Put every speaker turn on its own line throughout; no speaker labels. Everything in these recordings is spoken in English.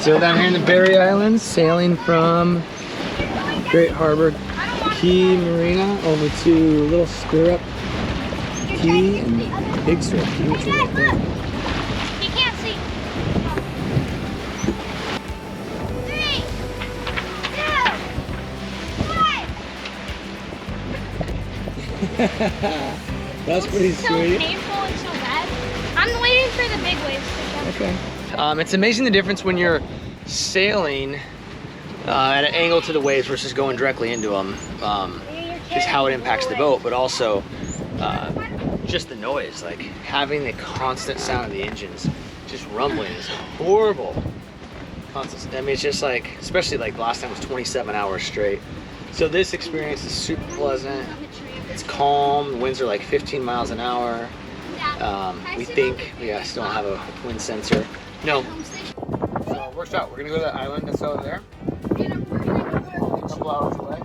Still down here in the Berry Islands, sailing from Great Harbor Key Marina over to Little Stirrup Key and Big Stirrup Key, which are right there.
He can't see. 3, 2, 1.
That's pretty
so
sweet.
Painful and so bad. I'm waiting for the big waves to come.
Okay. It's amazing the difference when you're sailing at an angle to the waves versus going directly into them. Just how it impacts the boat, but also just the noise, like having the constant sound of the engines just rumbling is horrible. Constant, I mean, it's just like, especially like last time was 27 hours straight. So this experience is super pleasant. It's calm. The winds are like 15 miles an hour. We think, I still don't have a wind sensor. No. So it works out. We're gonna go to that island that's over there. A couple hours away.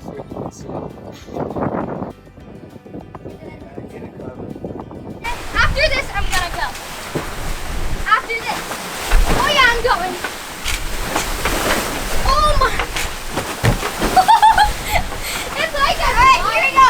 So we can see it.
After this, I'm gonna go. After this. Oh yeah, I'm going. Oh my. It's like that. All right, here we go.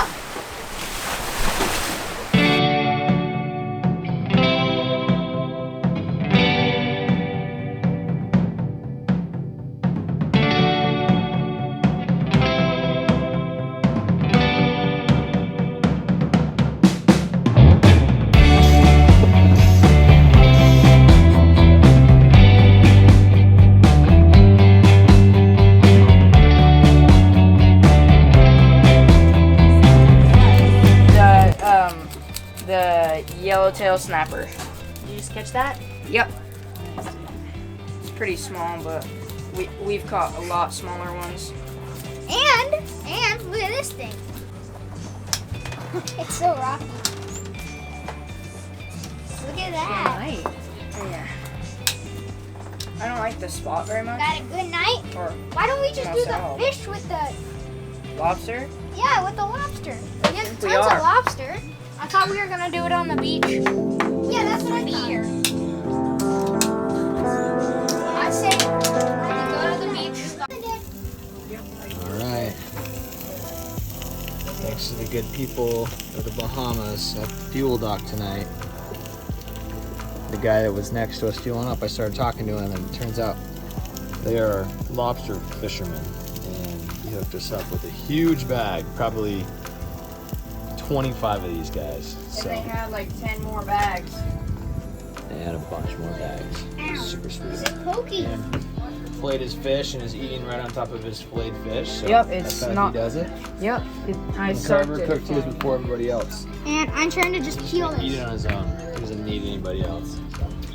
The yellowtail snapper. Did you just catch that? Yep. It's pretty small, but we've caught a lot smaller ones.
And look at this thing. It's so rocky. Look at that.
Yeah. I don't like the spot very much.
Got a good night.
Or
Why don't we just do the
myself.
fish with the?
Lobster?
Yeah, with the lobster. We get
We
tons
are.
of lobster. I thought we were gonna do it on the beach. Yeah, that's what I thought. I say we're gonna go to the beach.
All right. Thanks to the good people of the Bahamas at the fuel dock tonight. The guy that was next to us fueling up, I started talking to him, and it turns out they are lobster fishermen, and he hooked us up with a huge bag, probably 25 of these guys. So
They had like 10 more bags.
they had a bunch more bags. Super
Is
sweet.
it pokey?
And filleted his fish and is eating right on top of his filleted fish. So
Yep,
that's
it's
how
not-
he does it.
Yep. I
And Carver cooked his before everybody else.
And I'm trying to just peel
Eat it
this.
on his own. He doesn't need anybody else.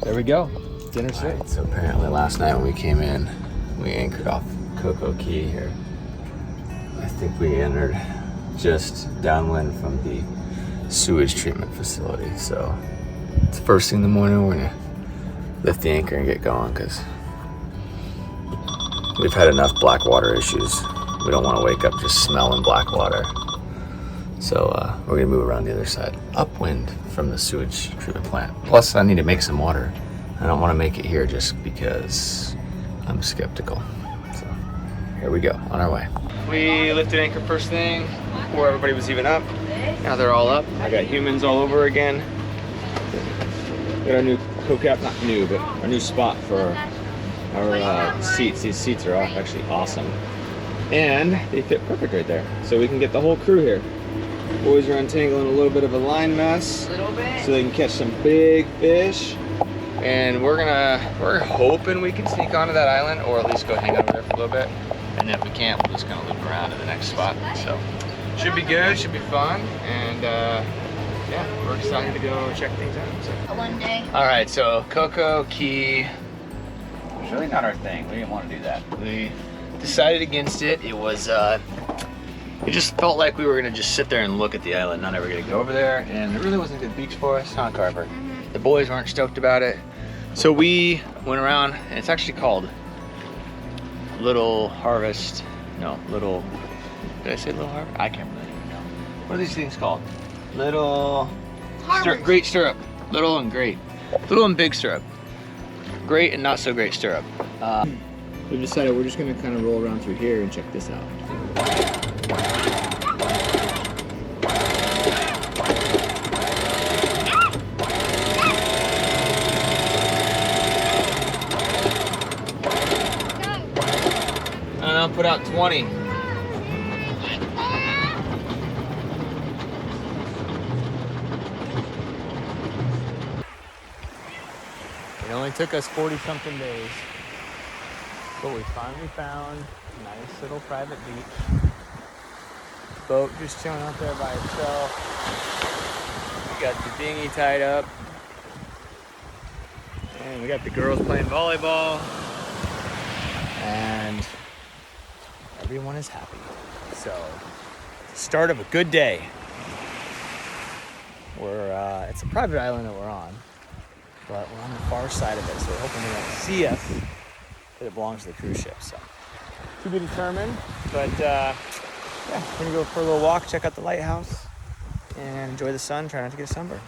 There we go. Dinner's ready. So apparently last night when we came in, we anchored off Cocoa Key here. I think we entered just downwind from the sewage treatment facility. So it's first thing in the morning, we're gonna lift the anchor and get going because we've had enough black water issues. We don't want to wake up just smelling black water. So we're gonna move around the other side, upwind from the sewage treatment plant. Plus, I need to make some water. I don't want to make it here just because I'm skeptical. So here we go, on our way. We lifted anchor first thing before everybody was even up. Now they're all up. I got humans all over again. Got our new co-cap, not new, but our new spot for our seats. These seats are actually awesome. And they fit perfect right there. So we can get the whole crew here. Boys are untangling a little bit of a line mess
A little bit.
so they can catch some big fish. And we're hoping we can sneak onto that island, or at least go hang out over there for a little bit. And then if we can't, we'll just kind of loop around to the next spot. So should be good, should be fun, and yeah, we're excited to go check things out. So.
One day.
All right, so Cocoa Key. It's really not our thing. We didn't want to do that. We decided against it. It was, it just felt like we were gonna just sit there and look at the island, not ever gonna go over there, and it really wasn't a good beach for us, huh, Carver? The boys weren't stoked about it. So we went around, and it's actually called Little Harvest. No, Little, did I say Little Harvest? I can't really even know. What are these things called? Little,
Harvest.
Great Stirrup. Little and Great. Little and Big Stirrup. great and not so great stirrup.
We decided we're just gonna kind of roll around through here and check this out.
I'll put out 20. It only took us 40-something days, but we finally found a nice little private beach. Boat just chilling out there by itself. We got the dinghy tied up, and we got the girls playing volleyball, and everyone is happy. So, start of a good day. It's a private island that we're on, but we're on the far side of it, so we're hoping they won't see us, but it belongs to the cruise ship, so. To be determined, but yeah, we're gonna go for a little walk, check out the lighthouse, and enjoy the sun, try not to get a sunburn.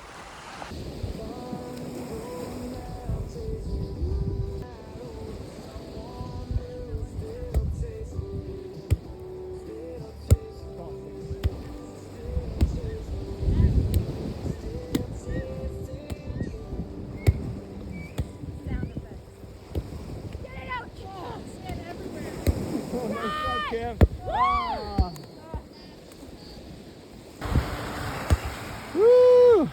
Woo!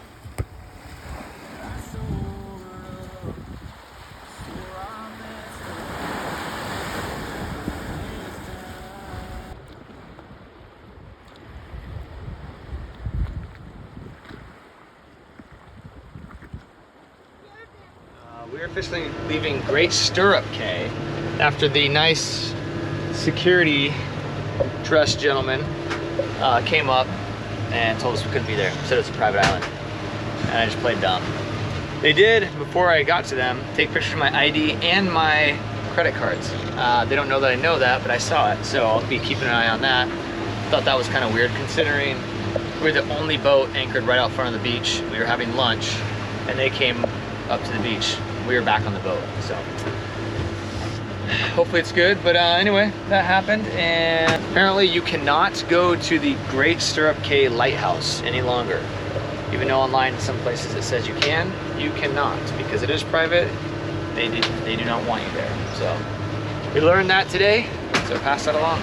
We're officially leaving Great Stirrup Cay after the nice security dressed gentleman came up and told us we couldn't be there. Said it's a private island. And I just played dumb. They did, before I got to them, take pictures of my ID and my credit cards. They don't know that I know that, but I saw it, so I'll be keeping an eye on that. Thought that was kind of weird considering we're the only boat anchored right out front of the beach. We were having lunch and they came up to the beach. We were back on the boat, so hopefully it's good. But anyway, that happened, and apparently you cannot go to the Great Stirrup Cay lighthouse any longer. Even though online in some places it says you cannot, because it is private. They do not want you there. So we learned that today, so pass that along.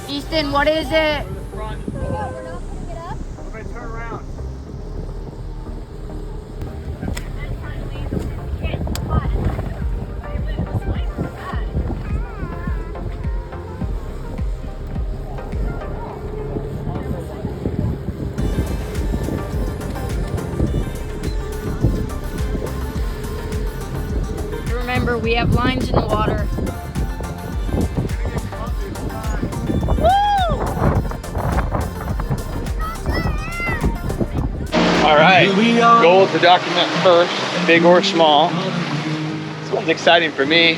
Easton, what is it? Remember, we have lines in the water.
All right, goal to document first, big or small. This one's exciting for me.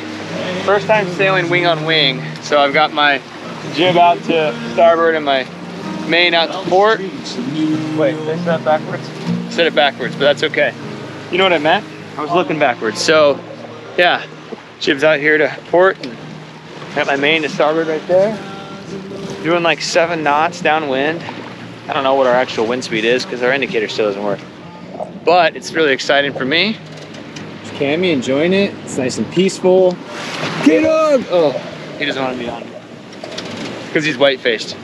First time sailing wing on wing. So I've got my jib out to starboard and my main out to port. Wait, did I set it backwards? Set it backwards, but that's okay. You know what I meant? I was looking backwards. So yeah, jib's out here to port and got my main to starboard right there. Doing like 7 knots downwind. I don't know what our actual wind speed is because our indicator still doesn't work.
but it's really exciting for me. There's Cammy enjoying it. It's nice and peaceful. Get on! Oh, he doesn't want to be on because he's white-faced.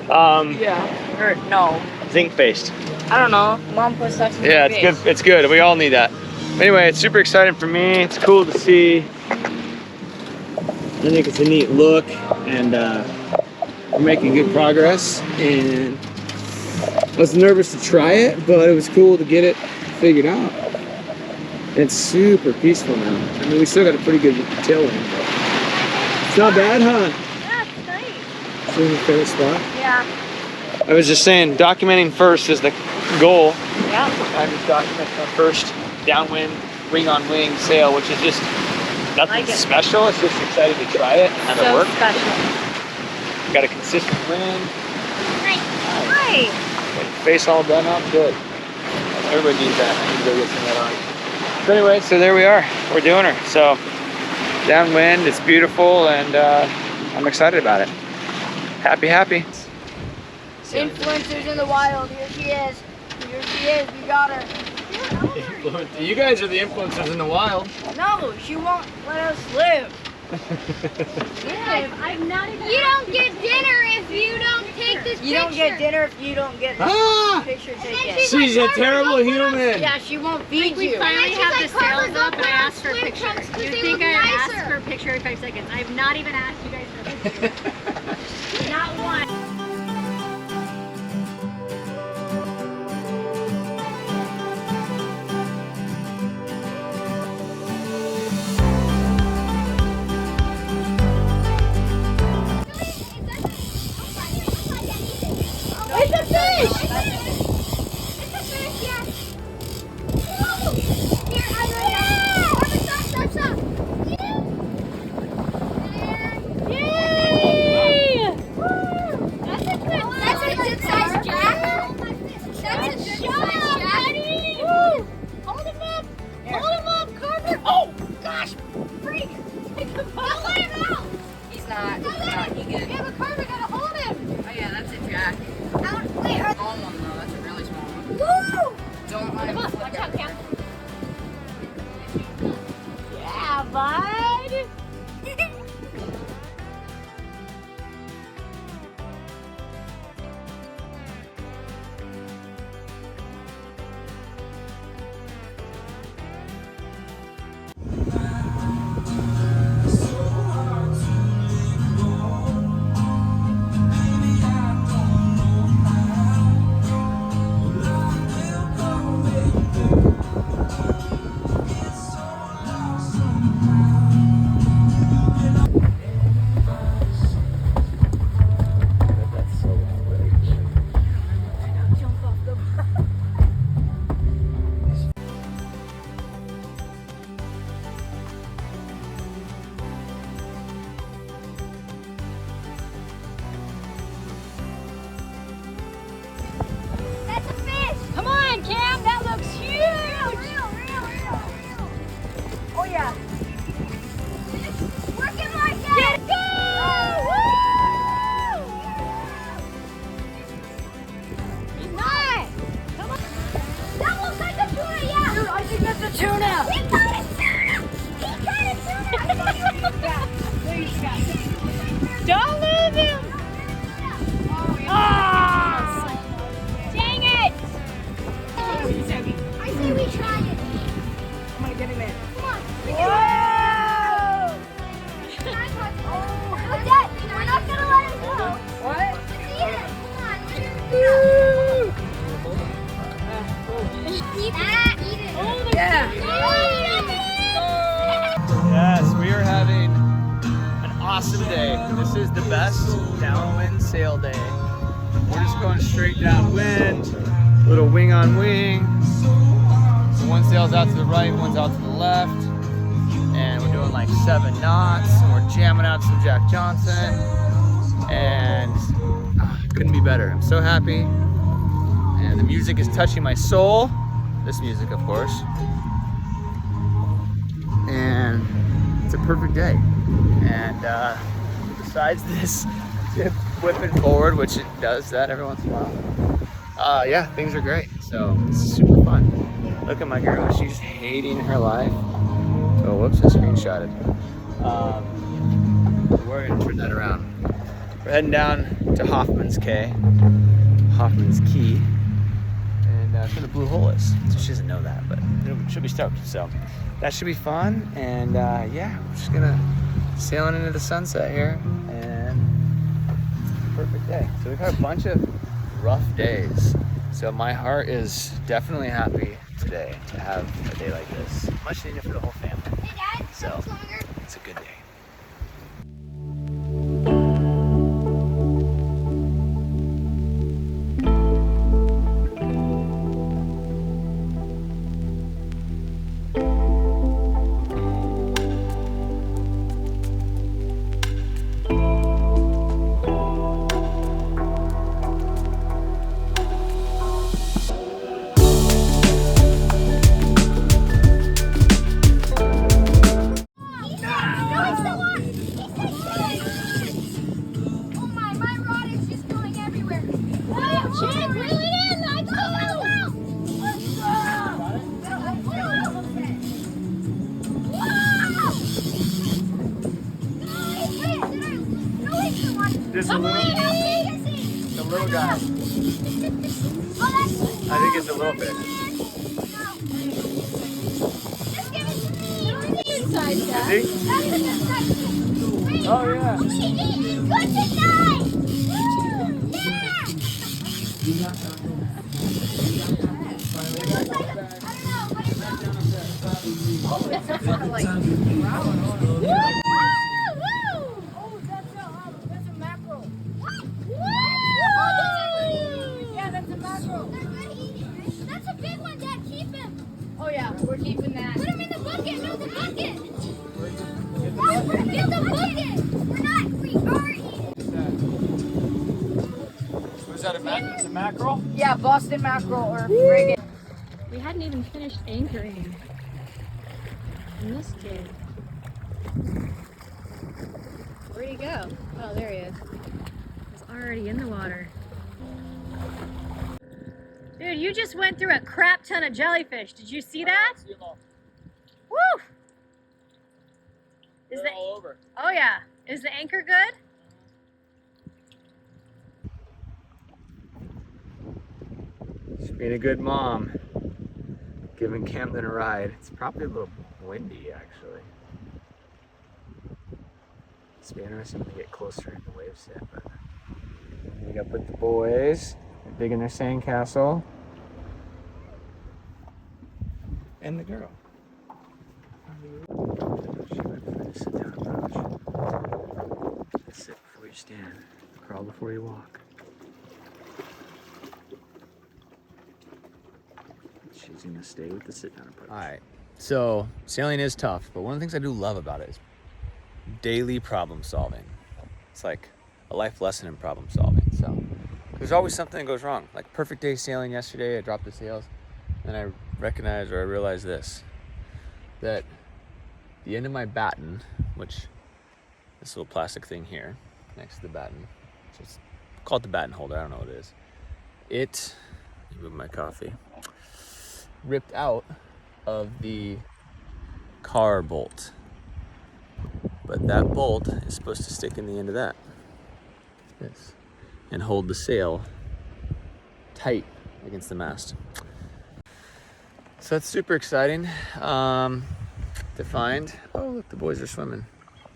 Yeah. Or no.
Zinc-faced.
I don't know. Mom puts stuff in
Yeah,
my
it's
face.
good. It's good. We all need that. Anyway, it's super exciting for me. It's cool to see. I think it's a neat look, and we're making good progress. And I was nervous to try it, but it was cool to get it figured out. It's super peaceful now. I mean, we still got a pretty good tailwind, but it's not bad, huh?
Yeah, it's nice.
It's in a fair spot.
Yeah.
I was just saying, documenting first is the goal.
Yeah.
I'm just documenting our first downwind, wing-on-wing sail, which is just nothing
Like it.
special. It's just excited to try it and have it
So
work.
special.
Got a consistent wind.
Hi.
Got your face all done up. Good. Everybody needs that. I need to go get some of that on. So anyway, so there we are. We're doing her. So downwind, it's beautiful, and I'm excited about it. Happy, happy.
Influencers in the wild. Here she is. Here she is. We got her.
You guys are the influencers in the wild.
No, she won't let us live.
I'm not even. You don't get dinner if you don't take this picture.
You don't get dinner if you don't get this
Ah!
picture taken.
She's a terrible human.
Yeah, she won't feed
We
you.
finally
she's
have
like,
the
Carla,
sails
go
up and I
put on
asked for a
swim
picture.
trunks 'cause
You
they
think
look
I asked
nicer.
for a picture every 5 seconds. I have not even asked you guys for a picture. Not one.
It's a fish! It's a fish, yes. Here, I know that. Stop. Yay! That's a good size jack. That's a good size jack. Woo! Hold him up, Carter. Oh, gosh, freak. Don't let him out.
He's not. He good.
Yeah, but Carter gotta hold him.
Oh yeah, that's a jack.
Wait,
Small one though. That's a really small one.
woo!
Don't let him
Watch
flip
out,
out.
Cam. Yeah, bud. That's a fish. Come on, Cam. That looks huge. Real. Oh yeah. Working like that. Go! Woo! He's nice. Come on. That looks like a tuna, yeah. Dude, I think that's a tuna. He got a tuna. I thought you were gonna get. There you go. Don't leave him. Ah! Dang it! I say we try it.
I'm gonna get him in.
Come on. Whoa! Look at that. We're not gonna let him go.
What?
Let's eat it. Come on. Eat it.
Yeah.
Yes, we are having an awesome day. This is the best downwind sail day. We're just going straight downwind, little wing on wing. So one sail's out to the right, one's out to the left. And we're doing like 7 knots, and we're jamming out some Jack Johnson. And couldn't be better. I'm so happy. And the music is touching my soul. This music, of course. And it's a perfect day. And besides this whipping forward, which it does that every once in a while, yeah, things are great. So it's super fun. Look at my girl, she's hating her life. Oh, whoops, I screenshotted. We're gonna turn that around. We're heading down to Hoffman's Cay, Hoffman's Key, and that's where the blue hole is. So she doesn't know that, but she'll be stoked. So that should be fun. And yeah, we're just gonna sailing into the sunset here, and it's the perfect day. So we've had a bunch of rough days. So my heart is definitely happy today to have a day like this. Much needed for the whole family.
Hey, Dad,
So
how much longer?
it's a good day. Just a little, the little guy. I think it's a little bit.
Just give it to me. Inside,
Is he? Oh yeah.
Good tonight. That's a big one, Dad. Keep him.
Oh yeah, we're keeping that.
Put him in the bucket. No, the bucket. Get the bucket. We're not. We are eating.
Was that a mackerel?
Yeah, Boston mackerel or frigate.
We hadn't even finished anchoring. And this kid. Where'd he go? Oh, there he is. He's already in the water. Dude, you just went through a crap ton of jellyfish. Did you see that? Woo! Is
They're all over.
Oh yeah. Is the anchor good?
She's being a good mom. Giving Camden a ride. It's probably a little windy, actually. It's be interesting when we get closer and the waves hit. But meet up with the boys. They're digging their sandcastle. And the girl. She might find a sit down approach. Sit before you stand. Crawl before you walk. She's gonna stay with the sit-down approach. All right, so sailing is tough, but one of the things I do love about it is daily problem solving. It's like a life lesson in problem solving. So there's always something that goes wrong. Like perfect day sailing yesterday, I dropped the sails, and I recognized or I realized this, that the end of my batten, which this little plastic thing here next to the batten, just call it the batten holder, I don't know what it is. It, move my coffee, ripped out of the car bolt, but that bolt is supposed to stick in the end of that, this, and hold the sail tight against the mast. So that's super exciting to find. Oh look, the boys are swimming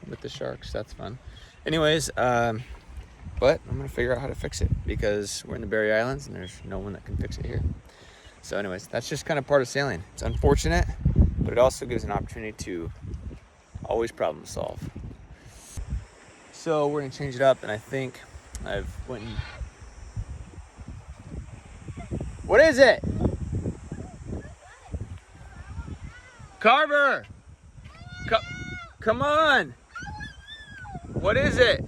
with the sharks. That's fun. Anyways, but I'm gonna figure out how to fix it because we're in the Berry Islands and there's no one that can fix it here. So anyways, that's just kind of part of sailing. It's unfortunate, but it also gives an opportunity to always problem solve. So we're gonna change it up, and I think I've went and... What is it? Carver! Come on! What is it?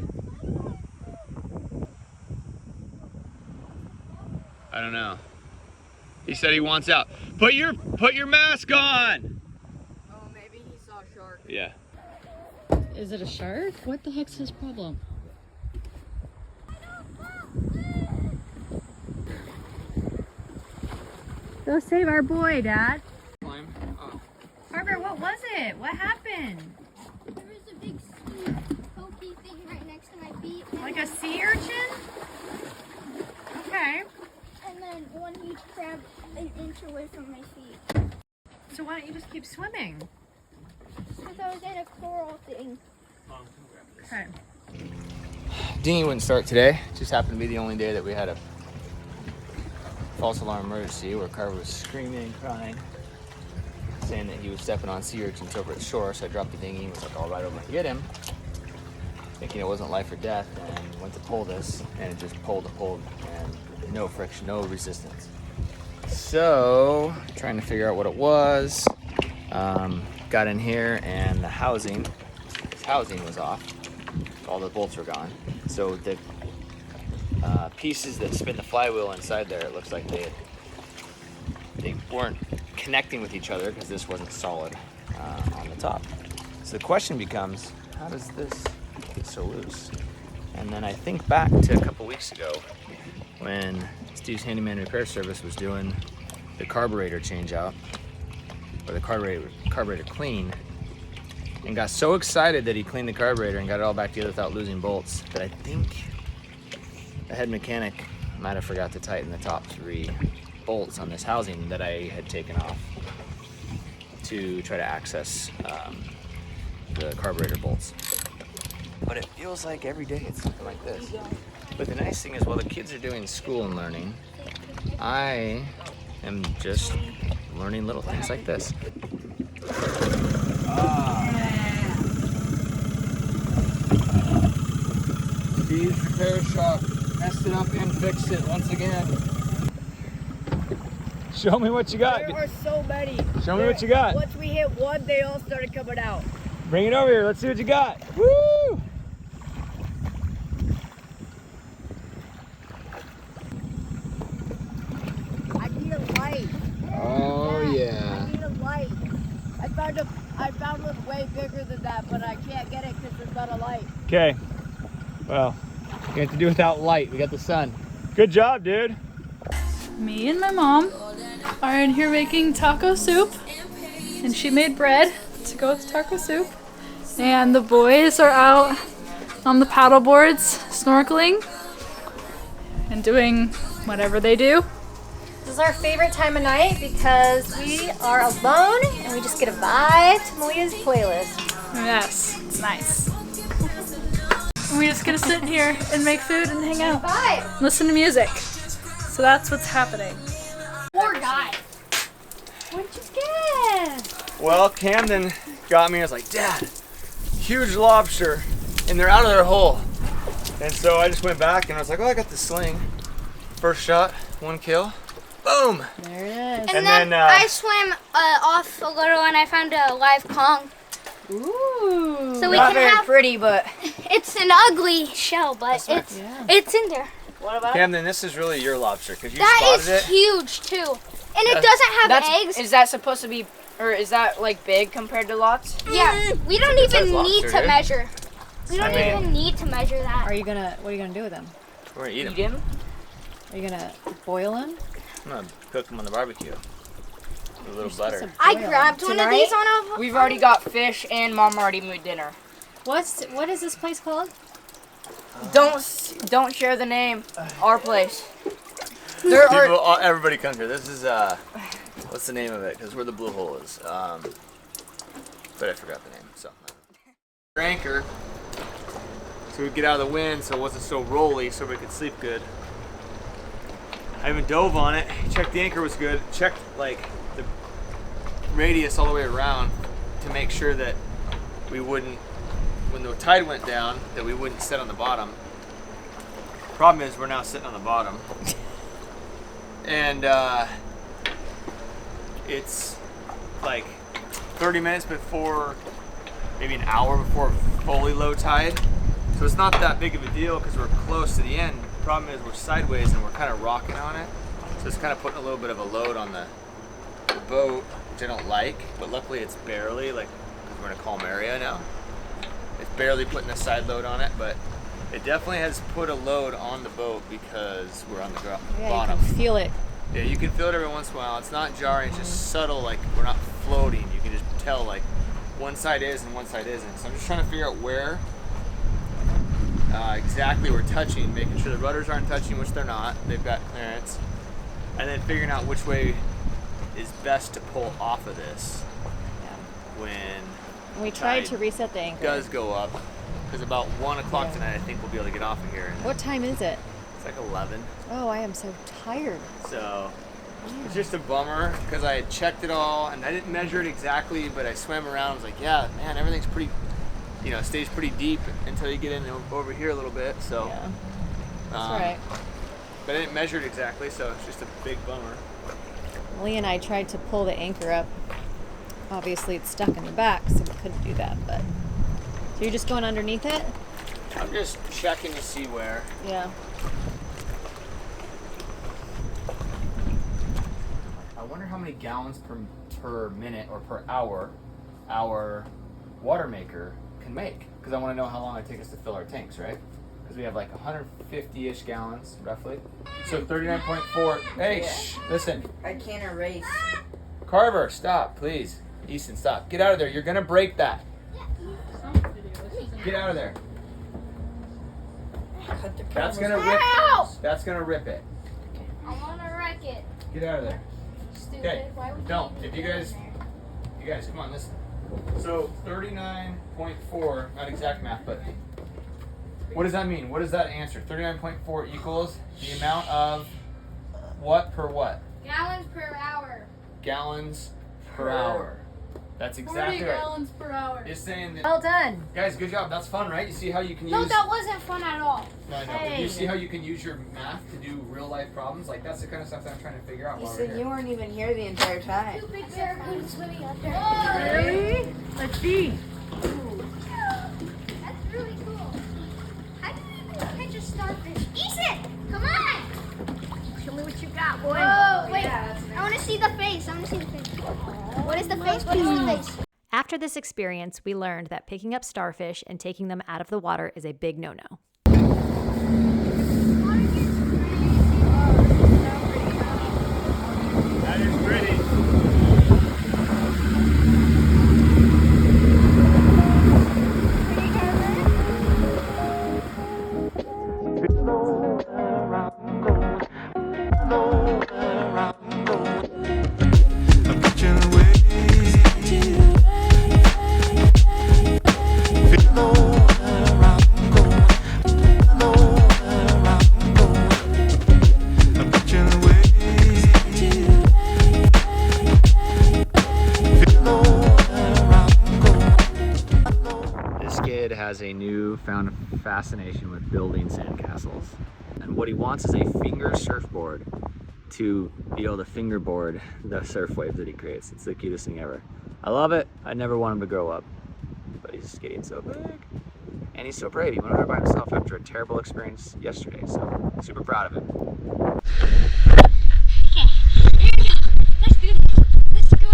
I don't know. He said he wants out. Put your mask on!
Oh, maybe he saw a shark.
Yeah.
Is it a shark? What the heck's his problem? Go save our boy, Dad.
Climb. Oh.
Carver, what was it? What happened?
There was a big sweet, pokey thing right next to my feet.
Like a sea urchin? Okay.
And then one huge crab an inch away from my feet.
So why don't you just keep swimming?
Because I was in a coral thing.
Okay.
Dinghy wouldn't start today. It just happened to be the only day that we had a false alarm emergency where Carver was screaming, crying, saying that he was stepping on sea urchins over at shore. So I dropped the dinghy and was like, all right, over to get him, thinking it wasn't life or death, and went to pull this, and it just pulled, and no friction, no resistance. So, trying to figure out what it was. Got in here, and the housing, this housing was off. All the bolts were gone. So the pieces that spin the flywheel inside there, it looks like they weren't connecting with each other because this wasn't solid on the top. So the question becomes, how does this get so loose? And then I think back to a couple weeks ago when Steve's Handyman Repair Service was doing the carburetor change out, or the carburetor clean, and got so excited that he cleaned the carburetor and got it all back together without losing bolts that I think the head mechanic might have forgot to tighten the top 3 bolts on this housing that I had taken off to try to access the carburetor bolts. But it feels like every day it's something like this. But the nice thing is, while the kids are doing school and learning, I am just learning little things like this.
Steve's repair shop messed it up and fixed it once again. Show me what you got.
There are so many.
Show me what you got.
Once we hit one, they all started coming out.
Bring it over here. Let's see what you got. Woo!
I need a light.
Oh yeah.
I need a light. I found one way bigger than that, but I can't get it because there's not a light.
Okay. Well, you have to do without light. We got the sun. Good job, dude.
Me and my mom are in here making taco soup, and she made bread to go with taco soup. And the boys are out on the paddle boards snorkeling and doing whatever they do.
This is our favorite time of night because we are alone and we just get a vibe to Malia's playlist.
Yes, it's nice. And we just get to sit in here and make food and hang out,
Vibe!
listen to music. So that's what's happening.
Poor guy. What'd you get?
Well, Camden got me. I was like, Dad, huge lobster, and they're out of their hole. And so I just went back and I was like, oh, I got the sling. First shot, 1 kill. Boom!
There it is.
And then I swam off a little and I found a live Kong.
Ooh.
So we
Not
can
very
have,
pretty, but
it's an ugly shell, but
Yeah.
it's in there.
what about
Camden, this is really your lobster because you
That
spotted
is
it.
huge too. And it doesn't have eggs.
Is that supposed to be, or is that like big compared to lots?
Yeah, we don't
It's a
even
good
need
lobster,
to
dude.
measure. We don't
I mean-
even need to measure that.
What are you gonna do with them?
We're gonna eat
Eat
them.
him?
Are you gonna boil them?
I'm gonna cook them on the barbecue with a little butter.
I grabbed one of these on a.
We've already got fish, and Mom already made dinner.
What is this place called?
Don't share the name. Our place. There are.
People, everybody comes here. This is what's the name of it? Because where the blue hole is. But I forgot the name. So. Anchor. So we'd get out of the wind, so it wasn't so rolly, so we could sleep good. I even dove on it. Checked the anchor was good. Checked like the radius all the way around to make sure that we wouldn't, when the tide went down, that we wouldn't sit on the bottom. Problem is, we're now sitting on the bottom. And it's like 30 minutes before, maybe an hour before fully low tide. So it's not that big of a deal because we're close to the end. The problem is we're sideways and we're kind of rocking on it. So it's kind of putting a little bit of a load on the boat, which I don't like, but luckily it's barely, like, because we're in a calm area now. It's barely putting a side load on it, but it definitely has put a load on the boat because we're on the bottom.
You can feel it.
Yeah, you can feel it every once in a while. It's not jarring, it's just subtle, like we're not floating. You can just tell like one side is and one side isn't. So I'm just trying to figure out where exactly we're touching, making sure the rudders aren't touching, which they're not. They've got clearance. And then figuring out which way is best to pull off of this when
We tried
tide
to reset the anchor.
does go up. Because about 1 o'clock tonight, I think we'll be able to get off of here. And
What time is it?
it's like 11.
Oh, I am so tired.
So it's just a bummer because I had checked it all and I didn't measure it exactly, but I swam around. I was like, yeah, man, everything's pretty, stays pretty deep until you get in over here a little bit. So,
Yeah. That's right.
But I didn't measure it exactly, so it's just a big bummer.
Lee and I tried to pull the anchor up. Obviously, it's stuck in the back, so we couldn't do that. But so you're just going underneath it?
I'm just checking to see where.
Yeah.
I wonder how many gallons per minute or per hour our water maker can make. Because I want to know how long it takes us to fill our tanks, right? Because we have like 150-ish gallons, roughly. So 39.4. Hey, shh, listen.
I can't erase.
Carver, stop, please. Easton, stop. Get out of there. You're going to break that. Get out of there. That's going to rip. That's going to rip it.
I wanna wreck it.
Get out of there.
Stupid.
Okay,
Why would
don't.
you
If you guys, come on, listen. So 39.4, not exact math, but what does that mean? What does that answer? 39.4 equals the amount of what per what?
Gallons per hour.
Gallons per hour. That's
40
exactly right.
gallons per hour.
It's saying that,
Well done.
guys, good job. That's fun, right? You see how you can
No,
use.
that wasn't fun at all.
No, I know. But you see how you can use your math to do real life problems? Like that's the kind of stuff that I'm trying to figure out while we're here.
weren't even here the entire time.
Two big barracudas swimming up there.
Really? Let's see.
That's really cool. How do you even catch a starfish? Ethan, come on!
Show me what you got, boy.
Whoa, wait. I want to see the face. What is the face? What is the face?
After this experience, we learned that picking up starfish and taking them out of the water is a big no-no.
That is pretty. This kid has a newfound fascination with building sandcastles. And what he wants is a finger surfboard to be able to fingerboard the surf waves that he creates. It's the cutest thing ever. I love it. I never want him to grow up, but he's getting so big. And he's so brave. He went over by himself after a terrible experience yesterday, so super proud of him.
Let's do this. Let's go.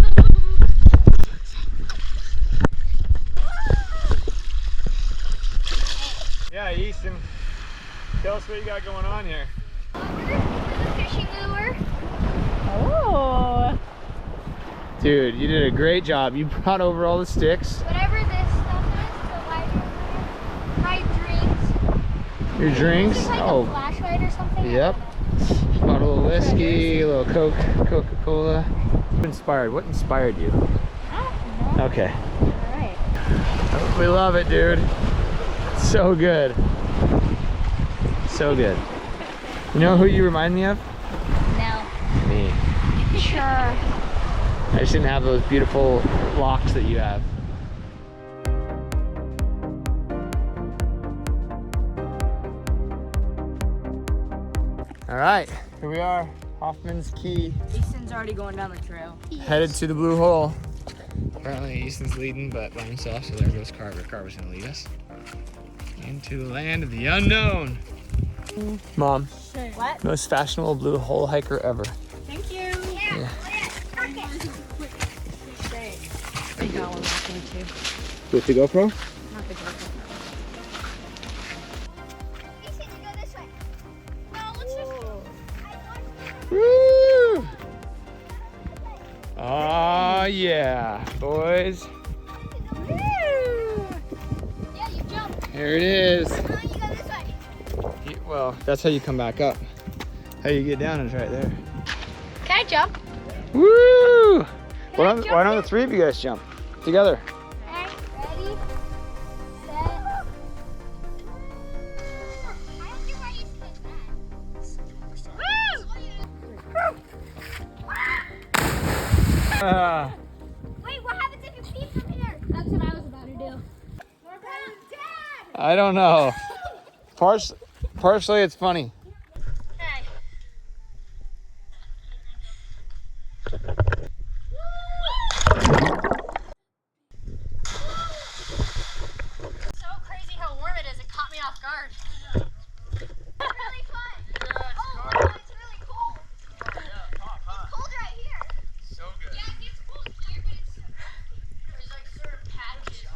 Yeah, Easton, tell us what you got going on here.
The fishing lure.
Oh.
Dude, you did a great job. You brought over all the sticks.
Whatever this stuff is, the lighter. My drinks.
Your drinks.
This is like a flashlight or something.
Yep. Bought a little whiskey, a little Coca-Cola. What inspired you? Okay.
All right.
We love it, dude. So good. So good. You know who you remind me of?
No.
Me.
Sure.
I just didn't have those beautiful locks that you have. All right, here we are, Hoffman's Key,
Easton's already going down the trail.
headed to the blue hole. Apparently Easton's leading, but by himself, so there goes Carver. Carver's gonna lead us into the land of the unknown. Mom,
What?
most fashionable blue hole hiker ever.
Thank you.
Yeah.
I got one walking too.
With the GoPro?
Not the GoPro.
Ethan, you go this way. No, let's just.
Woo! yeah, boys.
Yeah, you jump.
Here it is.
You go this way.
Well, that's how you come back up. How you get down is right there.
Can I jump?
Woo! Why don't the three of you guys jump together?
Alright, ready, set. I don't think I used to hit that.
Ah.
Wait, what happens if you pee from here? That's what I was about to do. We're going down!
I don't know. Partially it's funny.
Okay. So crazy how warm it is. It caught me off guard. It's really fun. Oh, it's really cold. It's cold right here.
So good.
Yeah, it gets cold here, but there's like certain patches.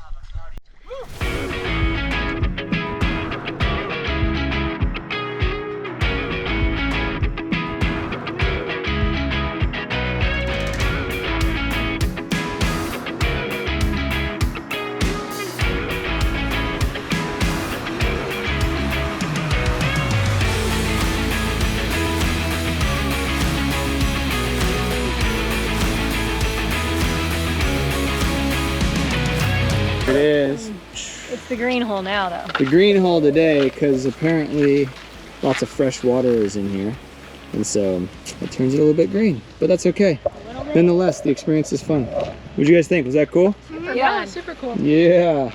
It is.
It's the green hole now, though.
The green hole today, because apparently lots of fresh water is in here. And so it turns it a little bit green, but that's okay. Nonetheless, the experience is fun. What'd you guys think? Was that cool?
Yeah, super cool.
Yeah.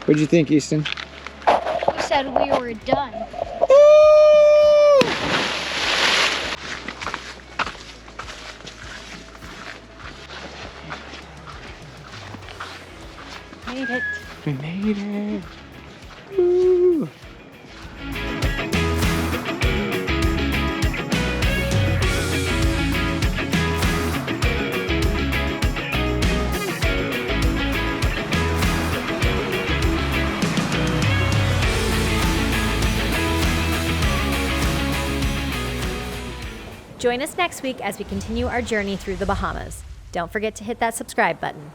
What'd you think, Easton?
You said we were done.
Made it.
We made it. Woo.
Join us next week as we continue our journey through the Bahamas. Don't forget to hit that subscribe button.